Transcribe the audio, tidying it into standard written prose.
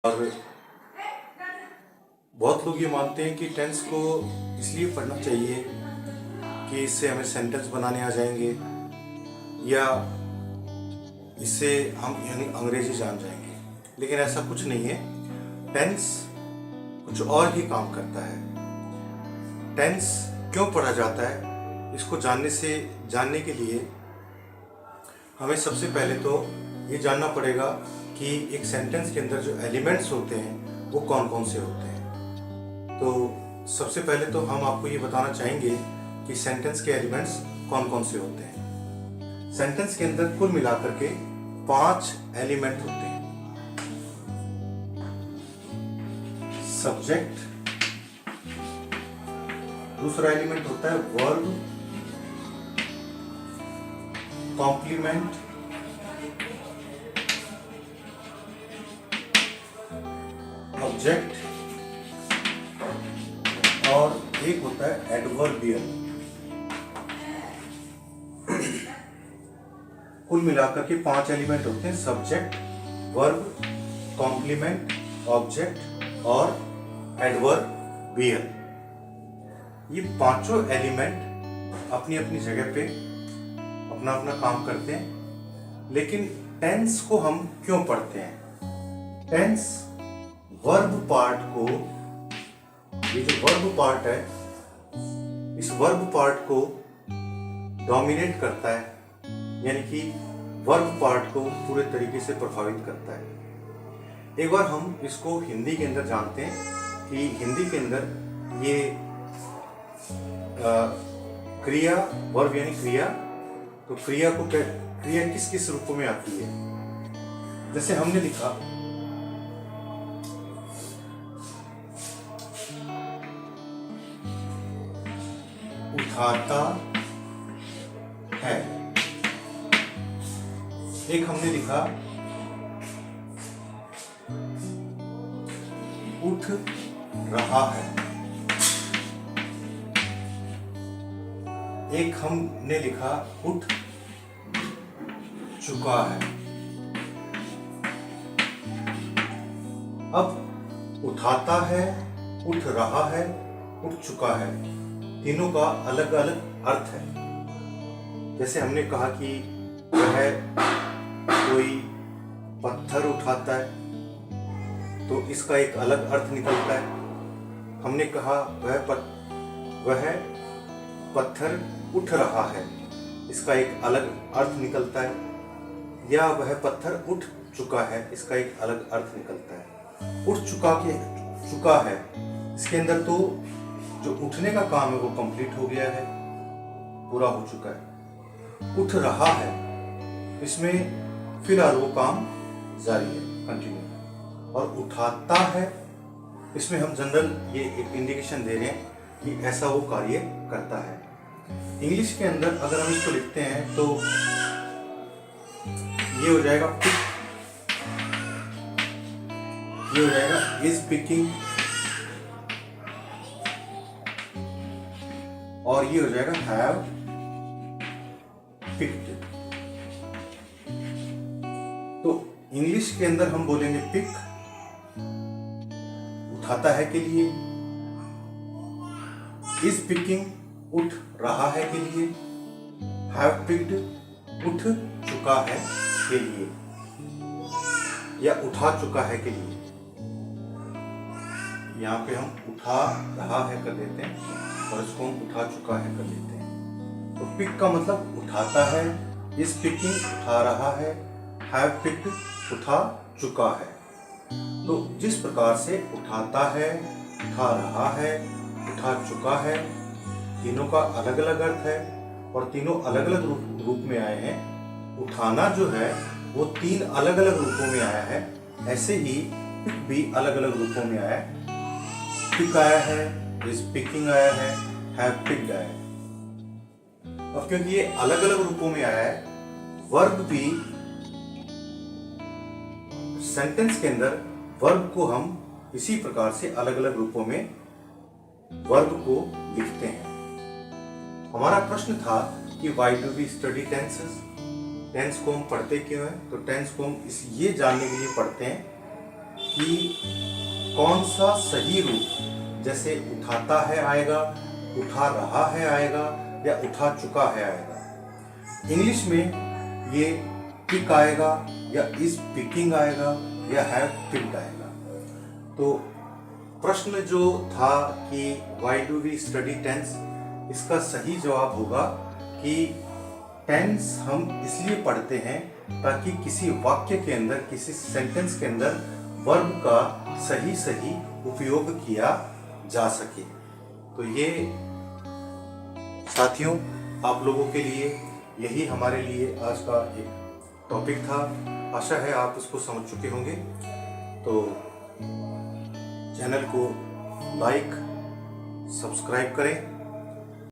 और बहुत लोग ये मानते हैं कि टेंस को इसलिए पढ़ना चाहिए कि इससे हमें सेंटेंस बनाने आ जाएंगे या इससे हम यानी अंग्रेजी जान जाएंगे, लेकिन ऐसा कुछ नहीं है। टेंस कुछ और ही काम करता है। टेंस क्यों पढ़ा जाता है, इसको जानने के लिए हमें सबसे पहले तो ये जानना पड़ेगा कि एक सेंटेंस के अंदर जो एलिमेंट्स होते हैं वो कौन कौन से होते हैं। तो सबसे पहले तो हम आपको ये बताना चाहेंगे कि सेंटेंस के एलिमेंट्स कौन कौन से होते हैं। सेंटेंस के अंदर कुल मिलाकर के 5 एलिमेंट होते हैं। सब्जेक्ट, दूसरा एलिमेंट होता है वर्ब, कॉम्प्लीमेंट, ऑब्जेक्ट और एक होता है एडवर्बियल। कुल मिलाकर के 5 एलिमेंट होते हैं। सब्जेक्ट, वर्ब, कॉम्प्लीमेंट, ऑब्जेक्ट और एडवर्बियल। ये पांचों एलिमेंट अपनी अपनी जगह पे अपना अपना काम करते हैं। लेकिन टेंस को हम क्यों पढ़ते हैं? टेंस वर्ब पार्ट को, ये जो वर्ब पार्ट है, इस वर्ब पार्ट को डोमिनेट करता है, यानी कि वर्ब पार्ट को पूरे तरीके से प्रभावित करता है। एक बार हम इसको हिंदी के अंदर जानते हैं कि हिंदी के अंदर ये क्रिया, वर्ब यानी क्रिया, तो क्रिया किस किस रूपों में आती है। जैसे हमने लिखा उठाता है, एक हमने लिखा उठ रहा है, एक हमने लिखा उठ चुका है। अब उठाता है, उठ रहा है, उठ चुका है, तीनों का अलग अलग अर्थ है। जैसे हमने कहा कि वह कोई पत्थर उठाता है, तो इसका एक अलग अर्थ निकलता है। हमने कहा वह पत्थर उठ रहा है, इसका एक अलग अर्थ निकलता है। या वह पत्थर उठ चुका है, इसका एक अलग अर्थ निकलता है। उठ चुका है, इसके अंदर तो जो उठने का काम है वो कंप्लीट हो गया है, पूरा हो चुका है। उठ रहा है, इसमें फिलहाल वो काम जारी है, कंटिन्यू। और उठाता है, इसमें हम जनरल ये एक इंडिकेशन दे रहे हैं कि ऐसा वो कार्य करता है। इंग्लिश के अंदर अगर हम इसको लिखते हैं तो ये हो जाएगा पिक, ये हो जाएगा इज पिकिंग, और ये हो जाएगा हैव पिक्ड। तो इंग्लिश के अंदर हम बोलेंगे पिक उठाता है के लिए, इज पिकिंग उठ रहा है के लिए, हैव पिक्ड उठ चुका है के लिए या उठा चुका है के लिए। यहाँ पे हम उठा रहा है कर देते हैं और इसको हम उठा चुका है कर देते हैं। तो पिक का मतलब उठाता है, इज पिकिंग उठा रहा है, हैव पिक्ड उठा चुका है। तो जिस प्रकार से उठाता है, उठा रहा है, उठा चुका है, तीनों का अलग अलग अर्थ है और तीनों अलग अलग रूप में आए हैं। उठाना जो है वो 3 अलग अलग रूपों में आया है, ऐसे ही पिक भी अलग अलग रूपों में आया है। पिक आया है, इज पिकिंग आया है, हैव पिक्ड आया है। अब क्योंकि ये अलग अलग रूपों में आया है, वर्ब भी सेंटेंस के अंदर वर्ब को हम इसी प्रकार से अलग अलग रूपों में वर्ब को लिखते हैं। हमारा प्रश्न था कि why do we study tenses, tense को हम पढ़ते क्यों हैं? तो टेंस को हम ये जानने के लिए पढ़ते हैं कि कौन सा सही रूप, जैसे उठाता है आएगा, उठा रहा है आएगा, या उठा चुका है आएगा। इंग्लिश में ये पिक आएगा, या इज पिकिंग आएगा, या हैव पिक्ड आएगा। तो प्रश्न जो था कि why do we study tense, इसका सही जवाब होगा कि टेंस हम इसलिए पढ़ते हैं ताकि किसी वाक्य के अंदर, किसी सेंटेंस के अंदर वर्ब का सही सही उपयोग किया जा सके। तो ये साथियों, आप लोगों के लिए यही हमारे लिए आज का एक टॉपिक था। आशा है आप इसको समझ चुके होंगे। तो चैनल को लाइक, सब्सक्राइब करें